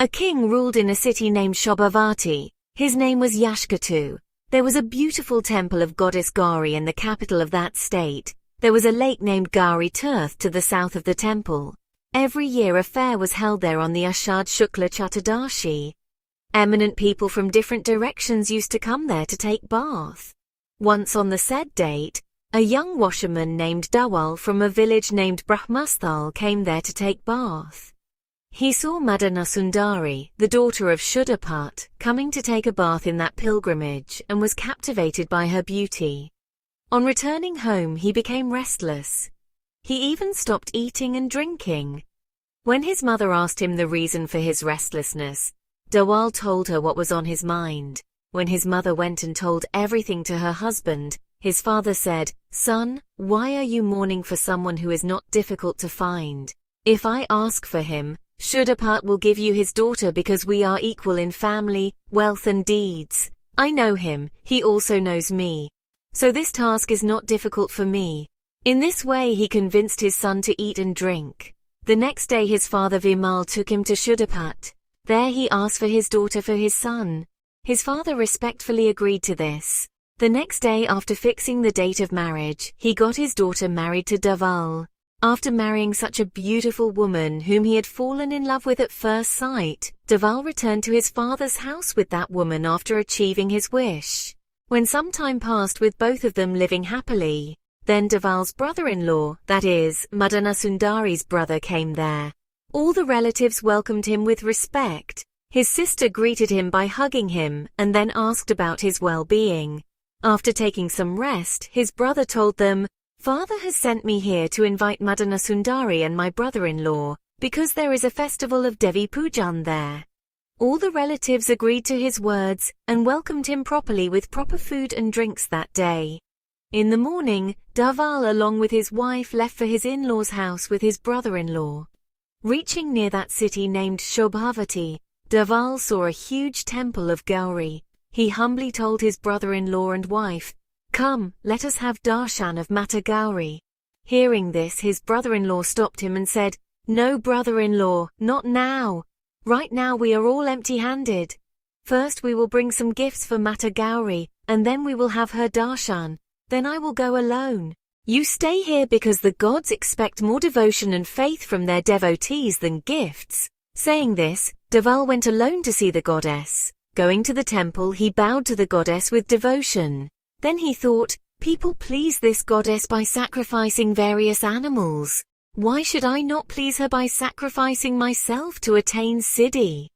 A king ruled in a city named Shobhavati. His name was Yashkatu. There was a beautiful temple of goddess Gauri in the capital of that state. There was a lake named Gauri Tirth to the south of the temple. Every year a fair was held there on the Ashad Shukla Chaturdashi. Eminent people from different directions used to come there to take bath. Once on the said date, a young washerman named Dawal from a village named Brahmasthal came there to take bath. He saw Madana Sundari, the daughter of Shuddhapat, coming to take a bath in that pilgrimage and was captivated by her beauty. On returning home he became restless. He even stopped eating and drinking. When his mother asked him the reason for his restlessness, Dawal told her what was on his mind. When his mother went and told everything to her husband, his father said, "Son, why are you mourning for someone who is not difficult to find? If I ask for him, Shuddhapat will give you his daughter because we are equal in family, wealth and deeds. I know him, he also knows me. So this task is not difficult for me." In this way he convinced his son to eat and drink. The next day his father Vimal took him to Shuddhapat. There he asked for his daughter for his son. His father respectfully agreed to this. The next day after fixing the date of marriage, he got his daughter married to Dawal. After marrying such a beautiful woman whom he had fallen in love with at first sight, Dawal returned to his father's house with that woman after achieving his wish. When some time passed with both of them living happily, then Dawal's brother-in-law, that is, Madana Sundari's brother, came there. All the relatives welcomed him with respect. His sister greeted him by hugging him and then asked about his well-being. After taking some rest, his brother told them, "Father has sent me here to invite Madana Sundari and my brother-in-law, because there is a festival of Devi Pujan there." All the relatives agreed to his words and welcomed him properly with proper food and drinks that day. In the morning, Dawal along with his wife left for his in-law's house with his brother-in-law. Reaching near that city named Shobhavati, Dawal saw a huge temple of Gauri. He humbly told his brother-in-law and wife, "Come, let us have darshan of Mata Gauri." Hearing this, his brother-in-law stopped him and said, "No, brother-in-law, not now. Right now we are all empty-handed. First we will bring some gifts for Mata Gauri, and then we will have her darshan. Then I will go alone. You stay here because the gods expect more devotion and faith from their devotees than gifts." Saying this, Dawal went alone to see the goddess. Going to the temple, he bowed to the goddess with devotion. Then he thought, "People please this goddess by sacrificing various animals. Why should I not please her by sacrificing myself to attain siddhi?"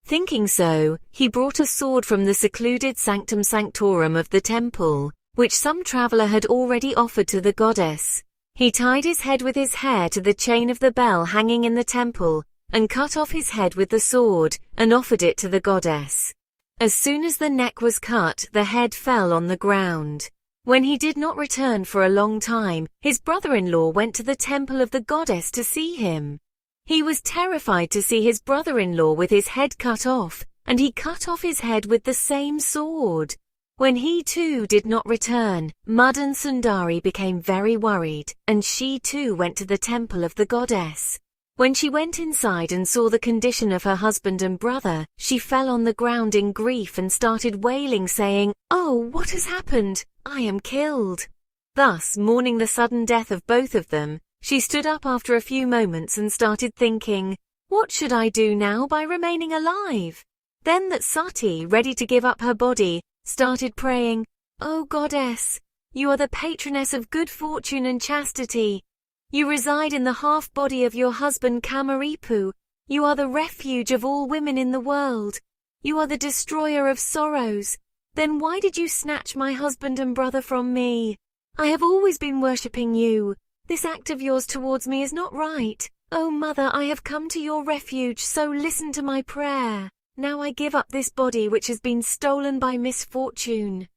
Thinking so, he brought a sword from the secluded sanctum sanctorum of the temple, which some traveler had already offered to the goddess. He tied his head with his hair to the chain of the bell hanging in the temple, and cut off his head with the sword, and offered it to the goddess. As soon as the neck was cut, the head fell on the ground. When he did not return for a long time, his brother-in-law went to the temple of the goddess to see him. He was terrified to see his brother-in-law with his head cut off, and he cut off his head with the same sword. When he too did not return, Madan Sundari became very worried, and she too went to the temple of the goddess. When she went inside and saw the condition of her husband and brother, she fell on the ground in grief and started wailing, saying, "Oh, what has happened? I am killed." Thus, mourning the sudden death of both of them, she stood up after a few moments and started thinking, "What should I do now by remaining alive?" Then that Sati, ready to give up her body, started praying, "O goddess, you are the patroness of good fortune and chastity. You reside in the half-body of your husband Kamaripu. You are the refuge of all women in the world. You are the destroyer of sorrows. Then why did you snatch my husband and brother from me? I have always been worshipping you. This act of yours towards me is not right. O mother, I have come to your refuge, so listen to my prayer. Now I give up this body which has been stolen by misfortune.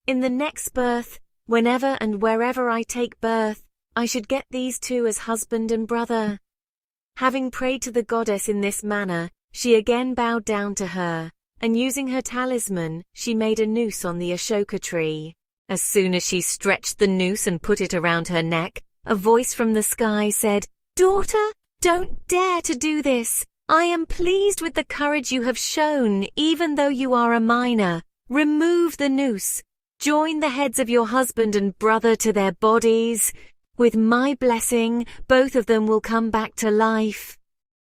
In the next birth, whenever and wherever I take birth, I should get these two as husband and brother." Having prayed to the goddess in this manner, she again bowed down to her, and using her talisman, she made a noose on the Ashoka tree. As soon as she stretched the noose and put it around her neck, a voice from the sky said, "Daughter, don't dare to do this. I am pleased with the courage you have shown, even though you are a minor. Remove the noose. Join the heads of your husband and brother to their bodies. With my blessing, both of them will come back to life."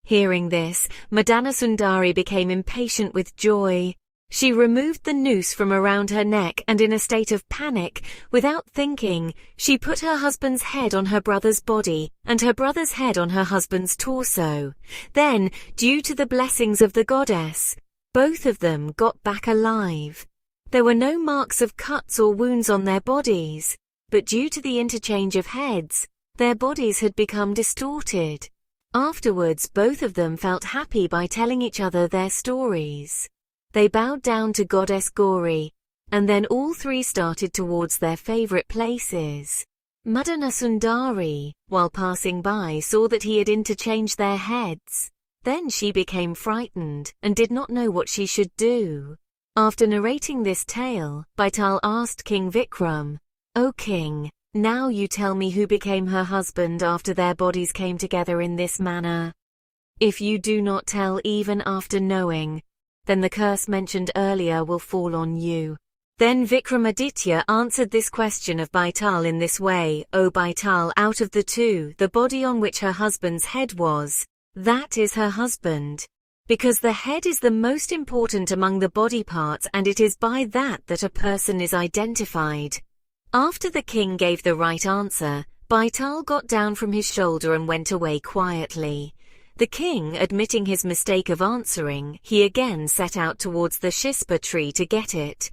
Hearing this, Madana Sundari became impatient with joy. She removed the noose from around her neck and in a state of panic, without thinking, she put her husband's head on her brother's body and her brother's head on her husband's torso. Then, due to the blessings of the goddess, both of them got back alive. There were no marks of cuts or wounds on their bodies, but due to the interchange of heads, their bodies had become distorted. Afterwards, both of them felt happy by telling each other their stories. They bowed down to Goddess Gauri, and then all three started towards their favorite places. Madana Sundari, while passing by, saw that he had interchanged their heads. Then she became frightened and did not know what she should do. After narrating this tale, Betal asked King Vikram, "O king, now you tell me who became her husband after their bodies came together in this manner. If you do not tell even after knowing, then the curse mentioned earlier will fall on you." Then Vikramaditya answered this question of Betal in this way, "O Betal, out of the two, the body on which her husband's head was, that is her husband. Because the head is the most important among the body parts and it is by that that a person is identified." After the king gave the right answer, Betal got down from his shoulder and went away quietly. The king, admitting his mistake of answering, he again set out towards the Shispa tree to get it.